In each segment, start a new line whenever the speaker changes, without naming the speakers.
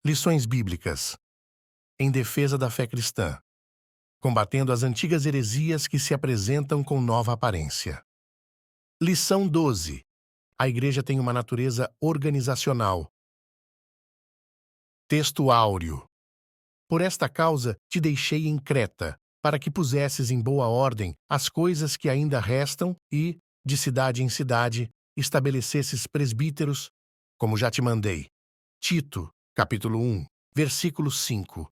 Lições bíblicas em defesa da fé cristã, combatendo as antigas heresias que se apresentam com nova aparência. Lição 12. A Igreja tem uma natureza organizacional. Texto áureo. Por esta causa te deixei em Creta, para que pusesses em boa ordem as coisas que ainda restam e, de cidade em cidade, estabelecesses presbíteros, como já te mandei. Tito, capítulo 1, versículo 5.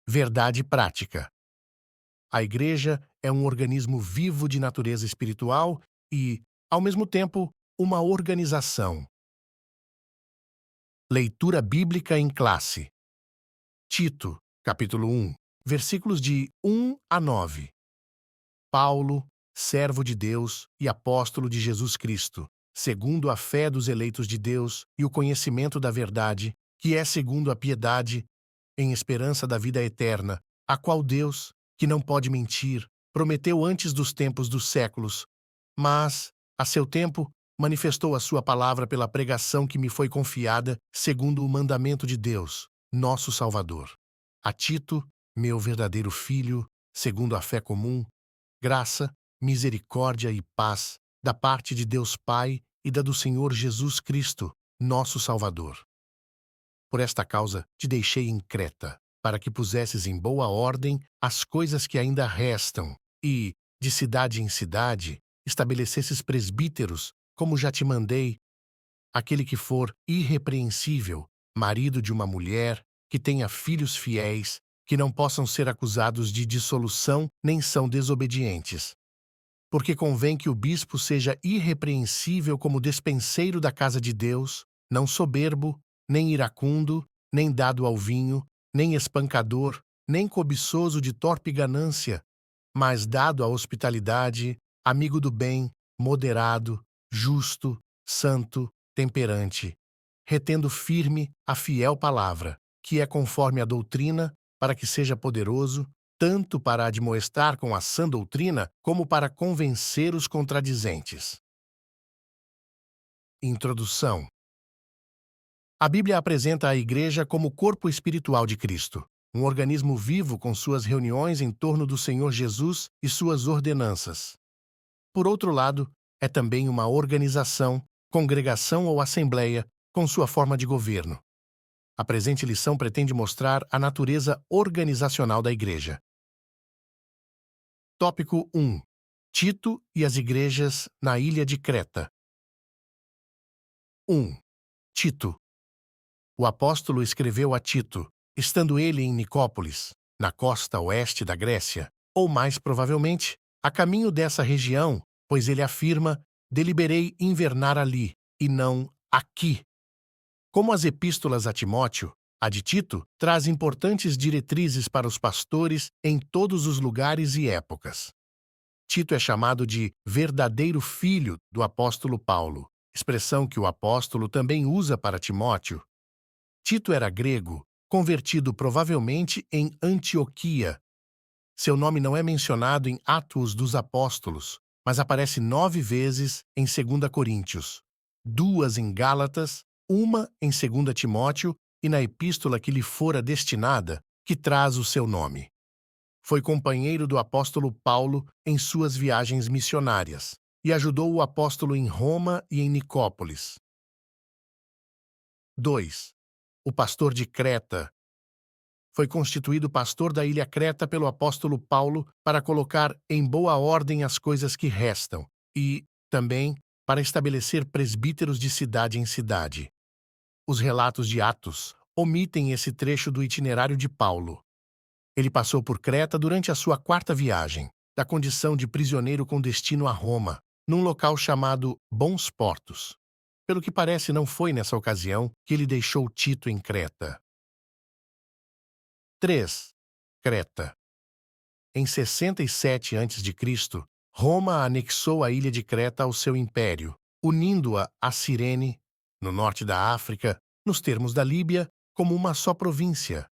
Verdade prática. A Igreja é um organismo vivo de natureza espiritual e, ao mesmo tempo, uma organização. Leitura bíblica em classe. Tito, capítulo 1, versículos de 1 a 9. Paulo, servo de Deus e apóstolo de Jesus Cristo, segundo a fé dos eleitos de Deus e o conhecimento da verdade, que é segundo a piedade, em esperança da vida eterna, a qual Deus, que não pode mentir, prometeu antes dos tempos dos séculos, mas, a seu tempo, manifestou a sua palavra pela pregação que me foi confiada, segundo o mandamento de Deus, nosso Salvador. A Tito, meu verdadeiro filho, segundo a fé comum, graça, misericórdia e paz, da parte de Deus Pai e da do Senhor Jesus Cristo, nosso Salvador. Por esta causa te deixei em Creta, para que pusesses em boa ordem as coisas que ainda restam, e, de cidade em cidade, estabelecesses presbíteros, como já te mandei, aquele que for irrepreensível, marido de uma mulher, que tenha filhos fiéis, que não possam ser acusados de dissolução nem são desobedientes. Porque convém que o bispo seja irrepreensível como despenseiro da casa de Deus, não soberbo, nem iracundo, nem dado ao vinho, nem espancador, nem cobiçoso de torpe ganância, mas dado à hospitalidade, amigo do bem, moderado, justo, santo, temperante, retendo firme a fiel palavra, que é conforme a doutrina, para que seja poderoso, tanto para admoestar com a sã doutrina, como para convencer os contradizentes. Introdução. A Bíblia apresenta a Igreja como o corpo espiritual de Cristo, um organismo vivo com suas reuniões em torno do Senhor Jesus e suas ordenanças. Por outro lado, é também uma organização, congregação ou assembleia, com sua forma de governo. A presente lição pretende mostrar a natureza organizacional da Igreja. Tópico 1. Tito e as igrejas na ilha de Creta. 1. Tito. O apóstolo escreveu a Tito, estando ele em Nicópolis, na costa oeste da Grécia, ou mais provavelmente, a caminho dessa região, pois ele afirma: deliberei invernar ali, e não aqui. Como as epístolas a Timóteo, a de Tito traz importantes diretrizes para os pastores em todos os lugares e épocas. Tito é chamado de verdadeiro filho do apóstolo Paulo, expressão que o apóstolo também usa para Timóteo. Tito era grego, convertido provavelmente em Antioquia. Seu nome não é mencionado em Atos dos Apóstolos, mas aparece 9 vezes em 2 Coríntios, 2 em Gálatas, 1 em 2 Timóteo e na epístola que lhe fora destinada, que traz o seu nome. Foi companheiro do apóstolo Paulo em suas viagens missionárias e ajudou o apóstolo em Roma e em Nicópolis. 2. O pastor de Creta. Foi constituído pastor da ilha Creta pelo apóstolo Paulo para colocar em boa ordem as coisas que restam e, também, para estabelecer presbíteros de cidade em cidade. Os relatos de Atos omitem esse trecho do itinerário de Paulo. Ele passou por Creta durante a sua 4ª viagem, da condição de prisioneiro com destino a Roma, num local chamado Bons Portos. Pelo que parece, não foi nessa ocasião que ele deixou Tito em Creta. 3. Creta. Em 67 a.C., Roma anexou a ilha de Creta ao seu império, unindo-a a Cirene, no norte da África, nos termos da Líbia, como uma só província.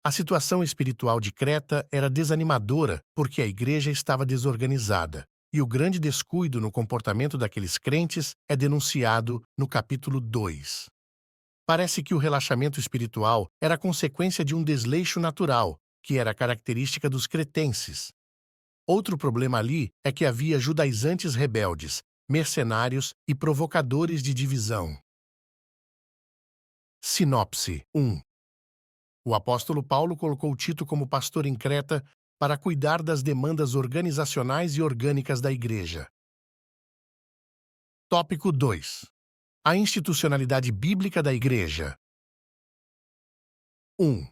A situação espiritual de Creta era desanimadora porque a igreja estava desorganizada, e o grande descuido no comportamento daqueles crentes é denunciado no capítulo 2. Parece que o relaxamento espiritual era consequência de um desleixo natural, que era característica dos cretenses. Outro problema ali é que havia judaizantes rebeldes, mercenários e provocadores de divisão. Sinopse 1. O apóstolo Paulo colocou Tito como pastor em Creta para cuidar das demandas organizacionais e orgânicas da igreja. Tópico 2. A institucionalidade bíblica da igreja. 1.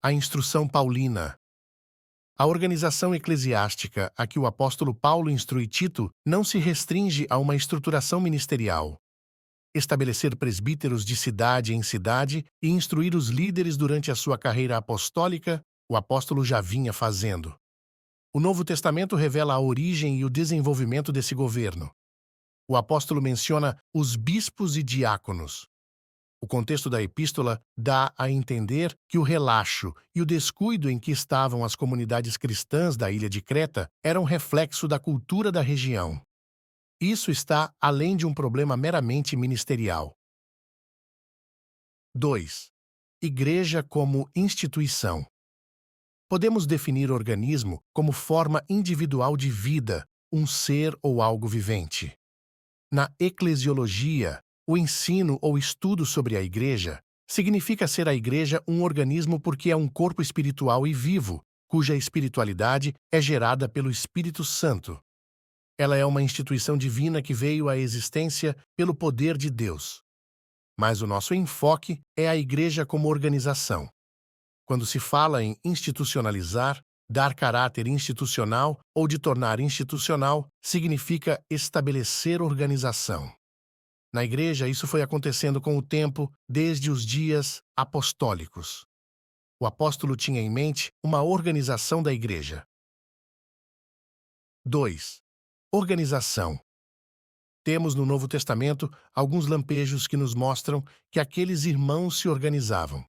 A instrução paulina. A organização eclesiástica a que o apóstolo Paulo instrui Tito não se restringe a uma estruturação ministerial. Estabelecer presbíteros de cidade em cidade e instruir os líderes durante a sua carreira apostólica, o apóstolo já vinha fazendo. O Novo Testamento revela a origem e o desenvolvimento desse governo. O apóstolo menciona os bispos e diáconos. O contexto da epístola dá a entender que o relaxo e o descuido em que estavam as comunidades cristãs da ilha de Creta eram reflexo da cultura da região. Isso está além de um problema meramente ministerial. 2. Igreja como instituição. Podemos definir organismo como forma individual de vida, um ser ou algo vivente. Na eclesiologia, o ensino ou estudo sobre a igreja significa ser a igreja um organismo porque é um corpo espiritual e vivo, cuja espiritualidade é gerada pelo Espírito Santo. Ela é uma instituição divina que veio à existência pelo poder de Deus. Mas o nosso enfoque é a igreja como organização. Quando se fala em institucionalizar, dar caráter institucional ou de tornar institucional, significa estabelecer organização. Na igreja, isso foi acontecendo com o tempo, desde os dias apostólicos. O apóstolo tinha em mente uma organização da igreja. 2. Organização. Temos no Novo Testamento alguns lampejos que nos mostram que aqueles irmãos se organizavam.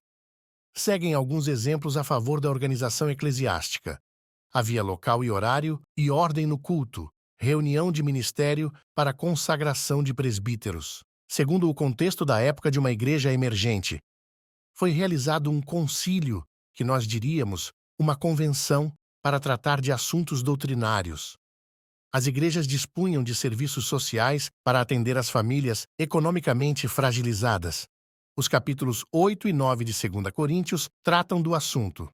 Seguem alguns exemplos a favor da organização eclesiástica. Havia local e horário e ordem no culto, reunião de ministério para consagração de presbíteros, segundo o contexto da época de uma igreja emergente. Foi realizado um concílio, que nós diríamos uma convenção, para tratar de assuntos doutrinários. As igrejas dispunham de serviços sociais para atender as famílias economicamente fragilizadas. Os capítulos 8 e 9 de 2 Coríntios tratam do assunto.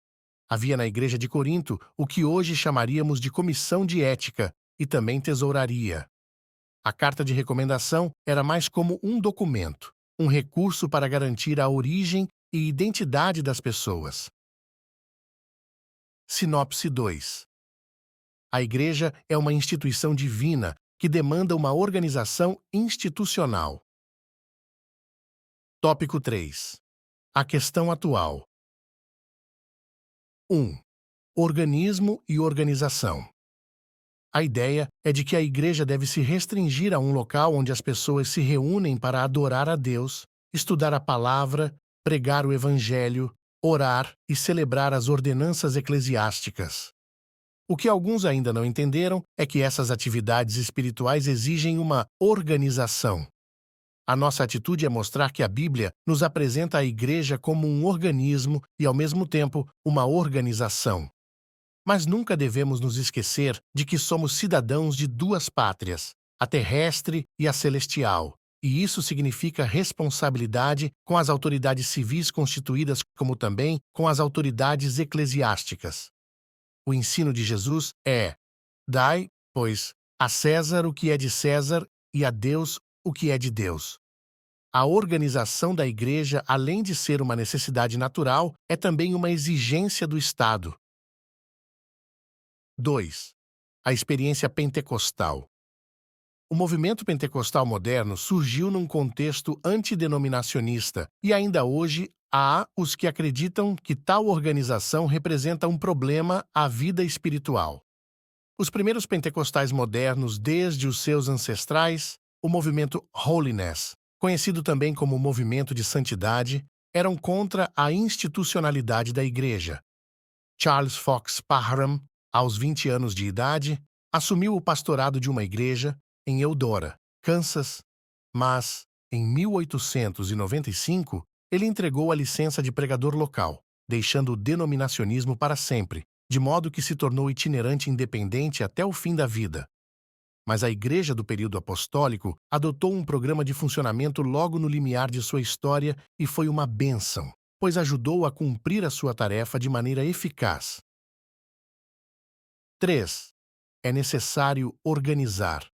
Havia na igreja de Corinto o que hoje chamaríamos de comissão de ética e também tesouraria. A carta de recomendação era mais como um documento, um recurso para garantir a origem e identidade das pessoas. Sinopse 2. A igreja é uma instituição divina que demanda uma organização institucional. Tópico 3. A questão atual. 1. Organismo e organização. A ideia é de que a igreja deve se restringir a um local onde as pessoas se reúnem para adorar a Deus, estudar a palavra, pregar o evangelho, orar e celebrar as ordenanças eclesiásticas. O que alguns ainda não entenderam é que essas atividades espirituais exigem uma organização. A nossa atitude é mostrar que a Bíblia nos apresenta a igreja como um organismo e, ao mesmo tempo, uma organização. Mas nunca devemos nos esquecer de que somos cidadãos de duas pátrias, a terrestre e a celestial, e isso significa responsabilidade com as autoridades civis constituídas, como também com as autoridades eclesiásticas. O ensino de Jesus é: dai, pois, a César o que é de César e a Deus o que é de Deus. A organização da igreja, além de ser uma necessidade natural, é também uma exigência do Estado. 2. A experiência pentecostal. O movimento pentecostal moderno surgiu num contexto antidenominacionista e ainda hoje há os que acreditam que tal organização representa um problema à vida espiritual. Os primeiros pentecostais modernos, desde os seus ancestrais, o movimento Holiness, conhecido também como movimento de santidade, eram contra a institucionalidade da igreja. Charles Fox Parham, aos 20 anos de idade, assumiu o pastorado de uma igreja em Eudora, Kansas, mas, em 1895, ele entregou a licença de pregador local, deixando o denominacionismo para sempre, de modo que se tornou itinerante independente até o fim da vida. Mas a Igreja do período apostólico adotou um programa de funcionamento logo no limiar de sua história e foi uma bênção, pois ajudou a cumprir a sua tarefa de maneira eficaz. 3. É necessário organizar.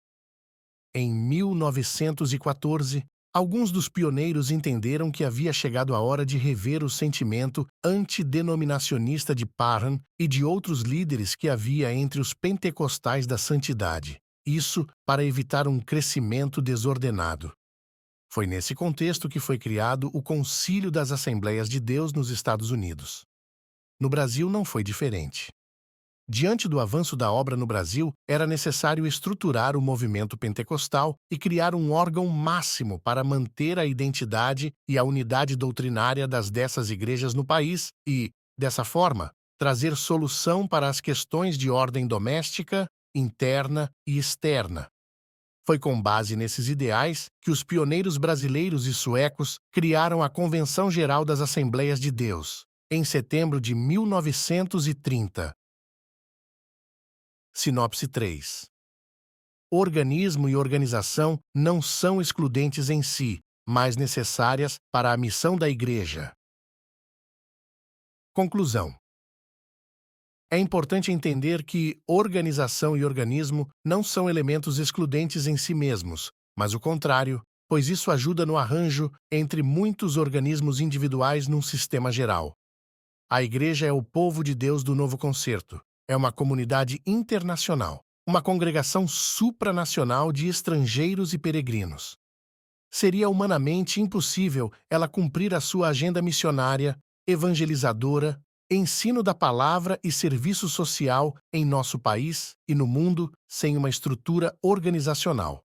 Em 1914, alguns dos pioneiros entenderam que havia chegado a hora de rever o sentimento antidenominacionista de Parham e de outros líderes que havia entre os pentecostais da santidade. Isso para evitar um crescimento desordenado. Foi nesse contexto que foi criado o Concílio das Assembleias de Deus nos Estados Unidos. No Brasil não foi diferente. Diante do avanço da obra no Brasil, era necessário estruturar o movimento pentecostal e criar um órgão máximo para manter a identidade e a unidade doutrinária dessas igrejas no país e, dessa forma, trazer solução para as questões de ordem doméstica, interna e externa. Foi com base nesses ideais que os pioneiros brasileiros e suecos criaram a Convenção Geral das Assembleias de Deus, em setembro de 1930. Sinopse 3. Organismo e organização não são excludentes em si, mas necessárias para a missão da Igreja. Conclusão. É importante entender que organização e organismo não são elementos excludentes em si mesmos, mas o contrário, pois isso ajuda no arranjo entre muitos organismos individuais num sistema geral. A Igreja é o povo de Deus do Novo Concerto. É uma comunidade internacional, uma congregação supranacional de estrangeiros e peregrinos. Seria humanamente impossível ela cumprir a sua agenda missionária, evangelizadora, ensino da palavra e serviço social em nosso país e no mundo sem uma estrutura organizacional.